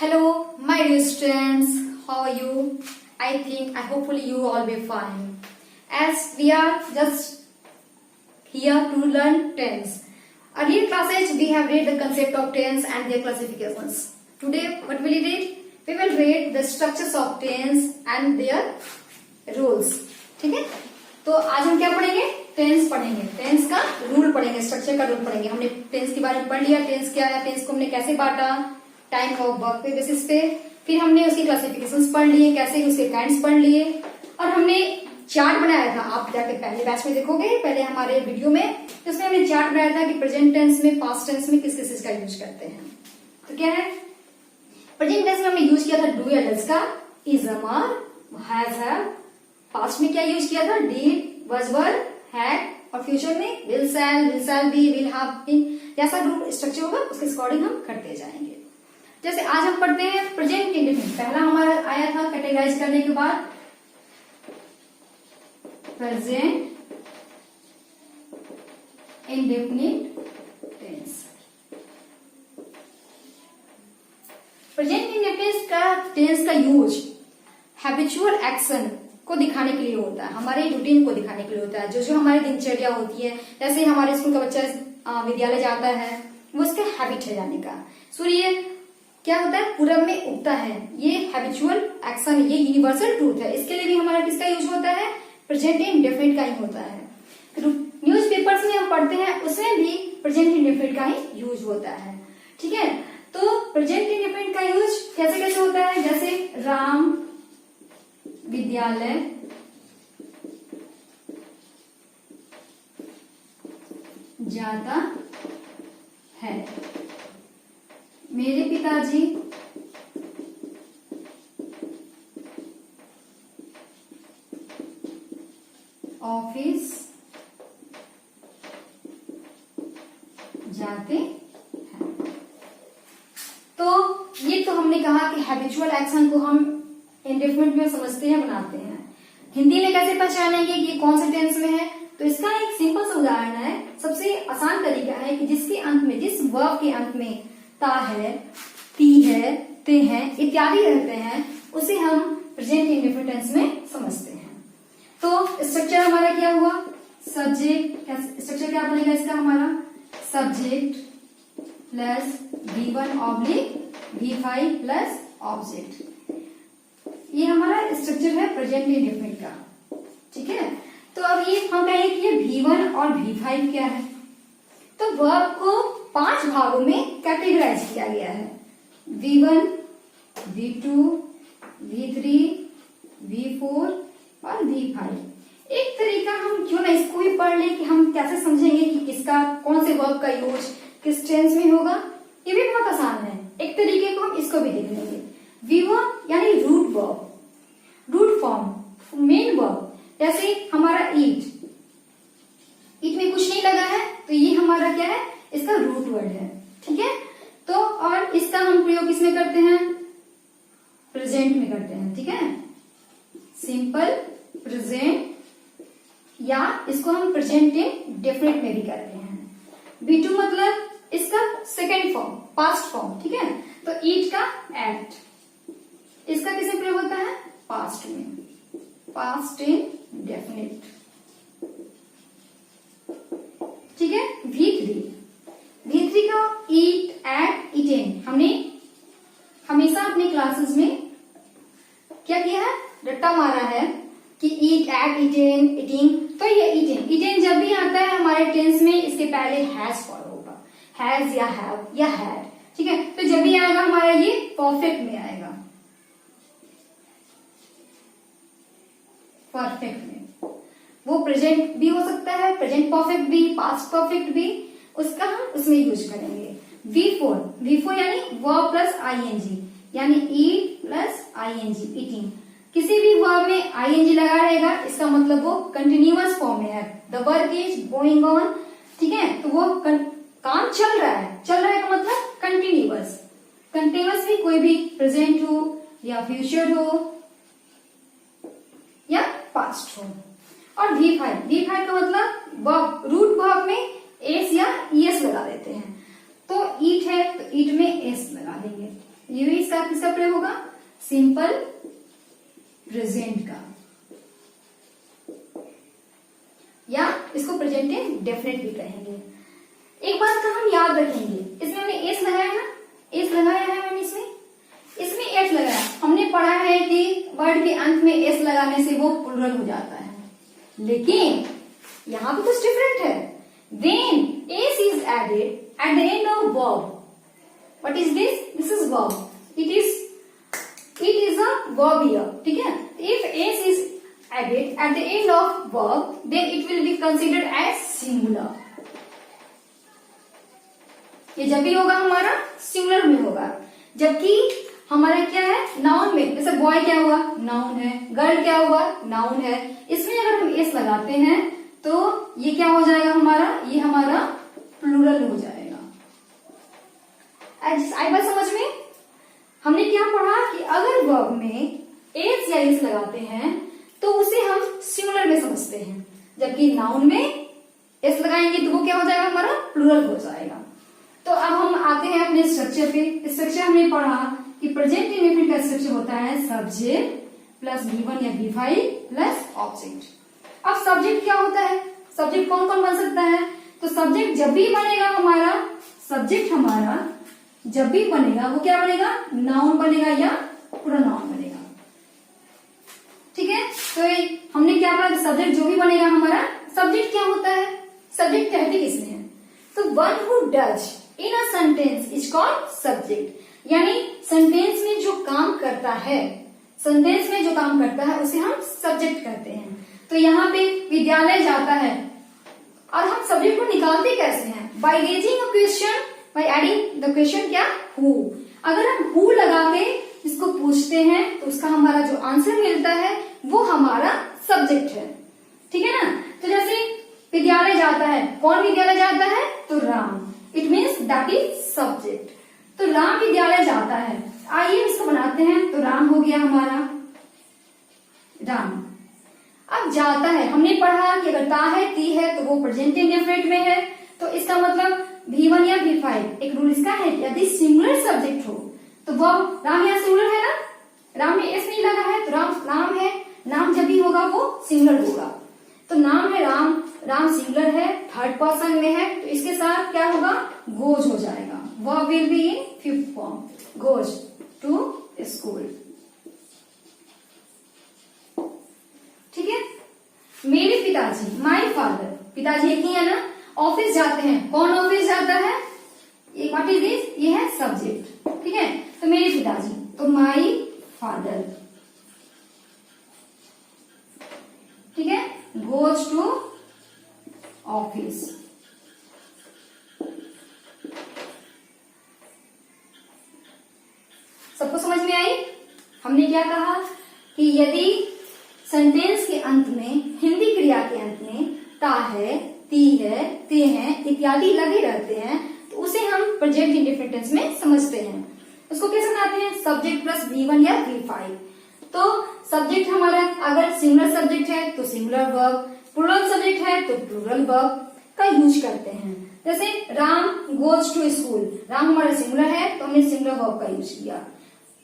Hello, my dear students. How are you? Hopefully you all be fine. As we are just here to learn tense. Earlier classes we have read the concept of tense and their classifications. Today what will we read? We will read the structures of tense and their rules. ठीक है? तो आज हम क्या पढ़ेंगे? Tense पढ़ेंगे. Tense का rule पढ़ेंगे, स्ट्रक्चर का रूल पढ़ेंगे. हमने टेंस के बारे में पढ़ लिया. टेंस क्या है, टेंस को हमने कैसे बांटा, टाइम ऑफ वर्क पे बेसिस पे. फिर हमने उसकी क्लासिफिकेशंस पढ़ लिए, कैसे उसके काइंड्स पढ़ लिए, और हमने चार्ट बनाया था. आप जाके पहले बैच में देखोगे, पहले हमारे वीडियो में, तो उसमें हमने चार्ट बनाया था कि प्रेजेंट टेंस में, पास्ट टेंस में किस किस का यूज करते हैं. तो क्या है, प्रेजेंट टेंस में हमने यूज किया था डू या डज का, is, are, has, have. Past में क्या यूज किया था, डिड, वाज, वर, हैड, और फ्यूचर में will, shall be, will have been. जैसा रूल स्ट्रक्चर होगा उसके अकॉर्डिंग हम करते जाएंगे. जैसे आज हम पढ़ते हैं प्रेजेंट इंडेफिनिट. पहला हमारा आया था कैटेगराइज करने के बाद present indefinite tense. Present indefinite का टेंस का यूज हैबिचुअल एक्शन को दिखाने के लिए होता है, हमारे रूटीन को दिखाने के लिए होता है. जो जो हमारी दिनचर्या होती है, जैसे हमारे स्कूल का बच्चा विद्यालय जाता है, वो उसका हैबिट है जाने का. सूर्य क्या होता है, पूरब में उगता है. ये हैबिचुअल एक्शन, ये यूनिवर्सल ट्रूथ है. इसके लिए भी हमारा किसका यूज होता है, प्रेजेंट इंडेफिनिट का ही होता है. न्यूज पेपर्स में हम पढ़ते हैं, उसमें भी प्रेजेंट इंडेफिनिट का ही यूज होता है. ठीक है, तो प्रेजेंट इंडेफिनिट का यूज कैसे कैसे होता है. जैसे राम विद्यालय जाता है, मेरे पिताजी ऑफिस जाते हैं. तो ये तो हमने कहा कि हैबिचुअल एक्शन को हम इंडेफिनिट में समझते हैं, बनाते हैं. हिंदी में कैसे पहचानेंगे कि ये कौन से टेंस में है, तो इसका एक सिंपल सा उदाहरण है. सबसे आसान तरीका है कि जिसके अंत में, जिस वर्ब के अंत में ता है, ती है, ते हैं इत्यादि रहते हैं, उसे हम प्रेजेंट इंडेफिनिट टेंस में समझते हैं. तो स्ट्रक्चर हमारा क्या हुआ, सब्जेक्ट. स्ट्रक्चर क्या बनेगा इसका हमारा, subject plus V1 oblique V5 plus object. ये हमारा स्ट्रक्चर है प्रेजेंट इंडेफिनिट का. ठीक है, तो अब ये हम कहेंगे कि ये V1 और V5 क्या है. तो वर्ब को 5 भागों में कैटेगराइज किया गया है. V1, V2, V3, V4 और V5. एक तरीका हम क्यों ना इसको भी पढ़ ले कि हम कैसे समझेंगे कि किसका, कौन से वर्ब का यूज किस टेंस में होगा. ये भी बहुत आसान है. एक तरीके को हम इसको भी देख लेंगे. V1 यानी root verb, root form, main verb. जैसे हमारा ईट, ईट में कुछ नहीं लगा है, तो ये हमारा क्या है, इसका रूट वर्ड है. ठीक है, तो और इसका हम प्रयोग किसमें करते हैं, प्रेजेंट में करते हैं. ठीक है, सिंपल प्रेजेंट, या इसको हम प्रेजेंट इंडेफिनिट में भी करते हैं. V2 मतलब इसका सेकेंड फॉर्म, पास्ट फॉर्म. ठीक है, तो ईट का एट, इसका किसमें प्रयोग होता है, पास्ट में, पास्ट इंडेफिनिट. ठीक है, V3 का ईट, एट, इटेन. हमने हमेशा अपने क्लासेस में क्या किया है, रट्टा मारा है कि ईट, एट, इटेन, इटिंग. तो ये इटेन जब भी आता है हमारे टेंस में, इसके पहले हैज फॉलो होगा, हैज या हैव या हैड. ठीक है, तो जब भी आएगा हमारा ये परफेक्ट में आएगा, परफेक्ट में. वो प्रेजेंट भी हो सकता है, प्रेजेंट परफेक्ट भी, पास्ट परफेक्ट भी, उसका हम उसमें यूज करेंगे. V4 यानी वर्ब प्लस आईएनजी, यानी ईट प्लस आईएनजी, ईटिंग. किसी भी वर्ब में आईएनजी लगा रहेगा, इसका मतलब वो कंटिन्यूअस फॉर्म में है. The work is going on. ठीक है, तो वो काम चल रहा है. चल रहा है का मतलब कंटिन्यूअस. कंटिन्यूअस भी कोई भी प्रेजेंट हो या फ्यूचर हो या पास्ट हो. और V5 का मतलब वर्ब, रूट वर्ब में एस या ईएस लगा देते हैं. तो ईट है तो ईट में एस लगा देंगे. ये भी इसका किसका प्रयोग होगा? सिंपल प्रेजेंट का, या इसको प्रेजेंट इंडेफिनिट भी कहेंगे। एक बात का हम याद रखेंगे, इसमें हमने एस लगाया ना, एस लगाया है मैंने इसमें एस लगाया। हमने पढ़ा है कि वर्ड के अंत में एस लगाने से वो प्लूरल हो जाता है, लेकिन यहाँ पे कुछ डिफरेंट है। When s is added at the end of verb, what is this? This is verb. It is a verb here. ठीक है? If s is added at the end of verb, then it will be considered as singular. ये जब भी होगा हमारा singular में होगा, जबकि हमारा क्या है नाउन में, जैसे बॉय क्या हुआ नाउन है, गर्ल क्या हुआ नाउन है, इसमें अगर हम एस लगाते हैं तो ये क्या हो जाएगा हमारा, ये हमारा प्लूरल हो जाएगा। आई बात समझ में? हमने क्या पढ़ा कि अगर वर्ब में एस या एस लगाते हैं तो उसे हम सिंगुलर में समझते हैं, जबकि नाउन में एस लगाएंगे तो वो क्या हो जाएगा हमारा प्लूरल हो जाएगा। तो अब हम आते हैं अपने स्ट्रक्चर पे। स्ट्रक्चर हमने पढ़ा कि प्रेजेंट इंडेफिनिट का स्ट्रक्चर होता है सब्जेक्ट प्लस V1 या V5 प्लस ऑब्जेक्ट। अब सब्जेक्ट क्या होता है, सब्जेक्ट कौन कौन बन सकता है? तो सब्जेक्ट जब भी बनेगा हमारा, सब्जेक्ट हमारा जब भी बनेगा वो क्या बनेगा, नाउन बनेगा या प्रोनाउन बनेगा। ठीक है, तो हमने क्या पढ़ा, सब्जेक्ट जो भी बनेगा हमारा, सब्जेक्ट क्या होता है, सब्जेक्ट कहते किसने है? तो one who does in a sentence is called subject, यानी सेंटेंस में जो काम करता है, सेंटेंस में जो काम करता है उसे हम सब्जेक्ट कहते हैं। तो यहाँ पे विद्यालय जाता है, और हम सब्जेक्ट को निकालते कैसे हैं? By raising a question, by adding the question क्या, हु। अगर हम हु लगा के इसको पूछते हैं तो उसका हमारा जो आंसर मिलता है वो हमारा सब्जेक्ट है। ठीक है ना? तो जैसे विद्यालय जाता है, कौन विद्यालय जाता है? तो Ram, it means that is subject. तो राम विद्यालय जाता है, आइए इसको बनाते हैं। तो राम हो गया हमारा राम। अब जाता है, हमने पढ़ा कि अगर ता है ती है तो वो प्रेजेंट इंडेफिनिट में है, तो इसका मतलब V1 या V5 एक रूल इसका है, यदि सिंगुलर सब्जेक्ट हो तो वो राम यहाँ सिंगुलर है ना, राम में एस नहीं लगा है तो राम नाम है, नाम जब भी होगा वो सिंगुलर होगा। तो नाम है राम, राम सिंगुलर है, थर्ड पर्सन में है, तो इसके साथ क्या होगा, गोज हो जाएगा। Verb will be in fifth form, goes to school. ठीक है, मेरे पिताजी, माय फादर, पिताजी एक ही है ना, ऑफिस जाते हैं, कौन ऑफिस जाता है, व्हाट इज दिस, ये है सब्जेक्ट। ठीक है, तो मेरे पिताजी, तो माय फादर, ठीक है, गोज टू ऑफिस। सबको समझ में आई? हमने क्या कहा कि यदि सेंटेंस के अंत में, हिंदी क्रिया के अंत में ता है, ती है, ते हैं इत्यादि लगे रहते हैं तो उसे हम प्रेजेंट इंडेफिनिट टेंस में समझते हैं। उसको कैसे बनाते हैं, सब्जेक्ट प्लस V1 या V5। तो सब्जेक्ट हमारा अगर सिंगुलर सब्जेक्ट है तो सिंगुलर वर्ब, प्लूरल सब्जेक्ट है तो प्लूरल वर्ब का यूज करते हैं। जैसे Ram goes to school, Ram हमारा सिंगुलर है तो हमने सिंगुलर वर्ब का यूज किया।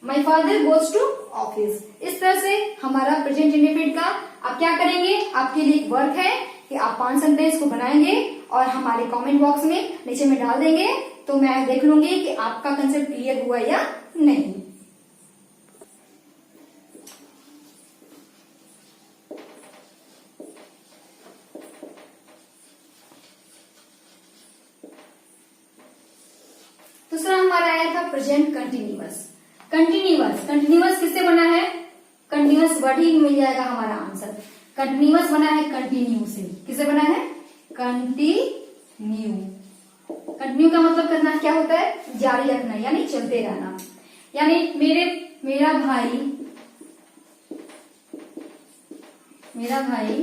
My father goes to office, इस तरह से हमारा प्रेजेंट इंडेफिनिट का। आप क्या करेंगे, आपके लिए एक वर्क है कि आप 5 सेंटेंस को बनाएंगे और हमारे कमेंट बॉक्स में नीचे में डाल देंगे, तो मैं देख लूंगी कि आपका कंसेप्ट क्लियर हुआ या नहीं। दूसरा हमारा आया था प्रेजेंट कंटिन्यूअस। कंटिन्यूअस किससे बना है, कंटिन्यूअस वर्ड ही मिल जाएगा हमारा आंसर। कंटिन्यूअस बना है कंटिन्यू से, किससे बना है, कंटिन्यू। कंटिन्यू का मतलब करना क्या होता है, जारी रखना, यानी चलते रहना। यानी मेरा भाई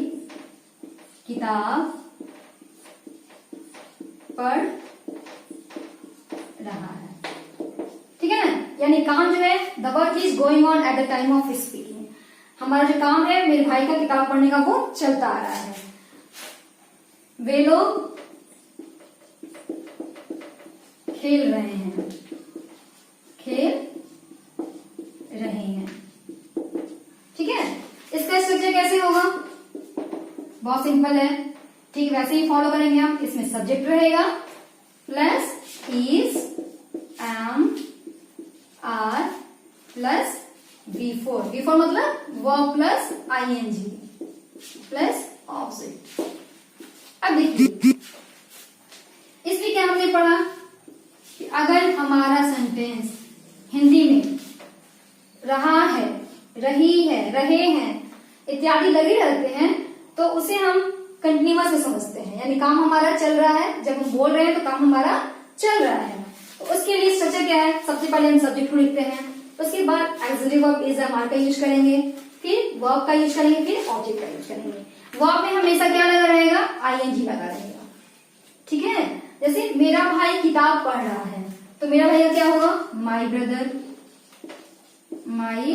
किताब पढ़ रहा है। ठीक है ना, यानी काम जो है, the work is going on at the time of speaking. हमारा जो काम है मेरे भाई का किताब पढ़ने का वो चलता आ रहा है। वे लोग खेल रहे हैं, खेल सिंपल है, ठीक वैसे ही फॉलो करेंगे हम। इसमें सब्जेक्ट रहेगा plus is, am, are plus V4। V4 मतलब verb plus ing plus object. अब देखिए इसमें क्या हमने पढ़ा कि अगर हमारा सेंटेंस हिंदी में रहा है, रही है, रहे हैं इत्यादि लगे रहते हैं तो उसे हम कंटिन्यूअस में समझते हैं, यानी काम हमारा चल रहा है। जब हम बोल रहे हैं तो काम हमारा चल रहा है। तो उसके लिए स्ट्रक्चर क्या है, सबसे पहले हम सब्जेक्ट को लिखते हैं, उसके बाद auxiliary verb is am are का यूज करेंगे, फिर वर्ब का यूज करेंगे, फिर ऑब्जेक्ट का यूज करेंगे। वर्ब में हमेशा क्या लगा रहेगा, आईएनजी लगा रहेगा, ठीक है। जैसे मेरा भाई किताब पढ़ रहा है तो मेरा भाई का क्या होगा, माई ब्रदर, माई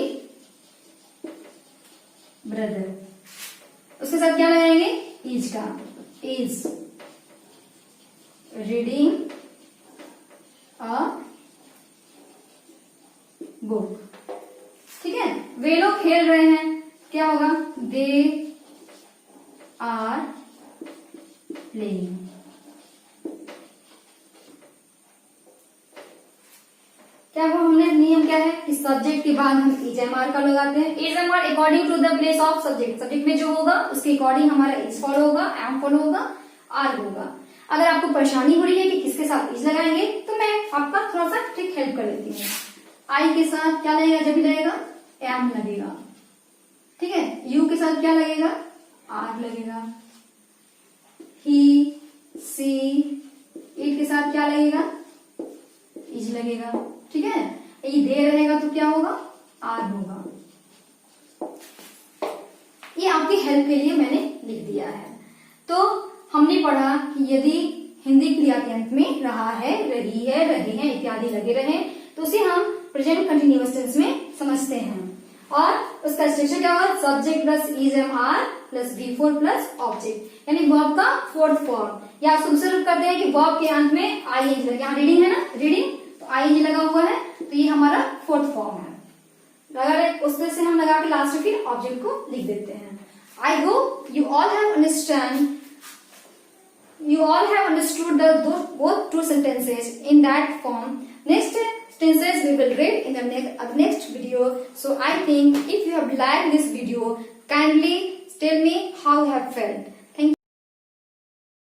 ब्रदर। उसके साथ क्या लगाएंगे, इज का, इज रीडिंग अ बुक, ठीक है। वे लोग खेल रहे हैं, क्या होगा, दे आर प्लेइंग। क्या वो हमने नियम क्या है कि सब्जेक्ट के बाद हम इज एम आर का लगाते हैं। Is am are according to the place of subject, subject में जो होगा उसके अकॉर्डिंग हमारा इज फॉलो होगा, एम फॉलो होगा, आर होगा। अगर आपको परेशानी हो रही है कि किसके साथ इज लगाएंगे तो मैं आपका थोड़ा सा ट्रिक हेल्प कर लेती हूँ। आई के साथ क्या लगेगा, जब भी लगेगा एम लगेगा, ठीक है। यू के साथ क्या लगेगा, आर लगेगा। ही, सी, इट के साथ क्या लगेगा, इज लगेगा, ठीक है। ये दे रहेगा तो क्या होगा, आर होगा। ये आपकी हेल्प के लिए मैंने लिख दिया है। तो हमने पढ़ा कि यदि हिंदी क्रिया के अंत में रहा है, रही है, रहे हैं इत्यादि लगे रहे तो उसे हम प्रेजेंट कंटिन्यूअस टेंस में समझते हैं। और उसका स्ट्रक्चर क्या होगा, subject plus is am are plus V4 plus object, यानी वर्ब का फोर्थ फॉर्म। या आप शुरू करते हैं कि वर्ब के अंत में आईएनजी लगे, यहाँ रीडिंग है ना, रीडिंग तो आईएनजी लगा हुआ है तो ये हमारा फोर्थ फॉर्म है। अगर उसमें से हम लगा के लास्ट में फिर ऑब्जेक्ट को लिख देते हैं। I hope you all have understand you all have understood both two sentences in that form. Next sentences we will read in the next video. So I think if you have liked this video, kindly tell me how you have felt.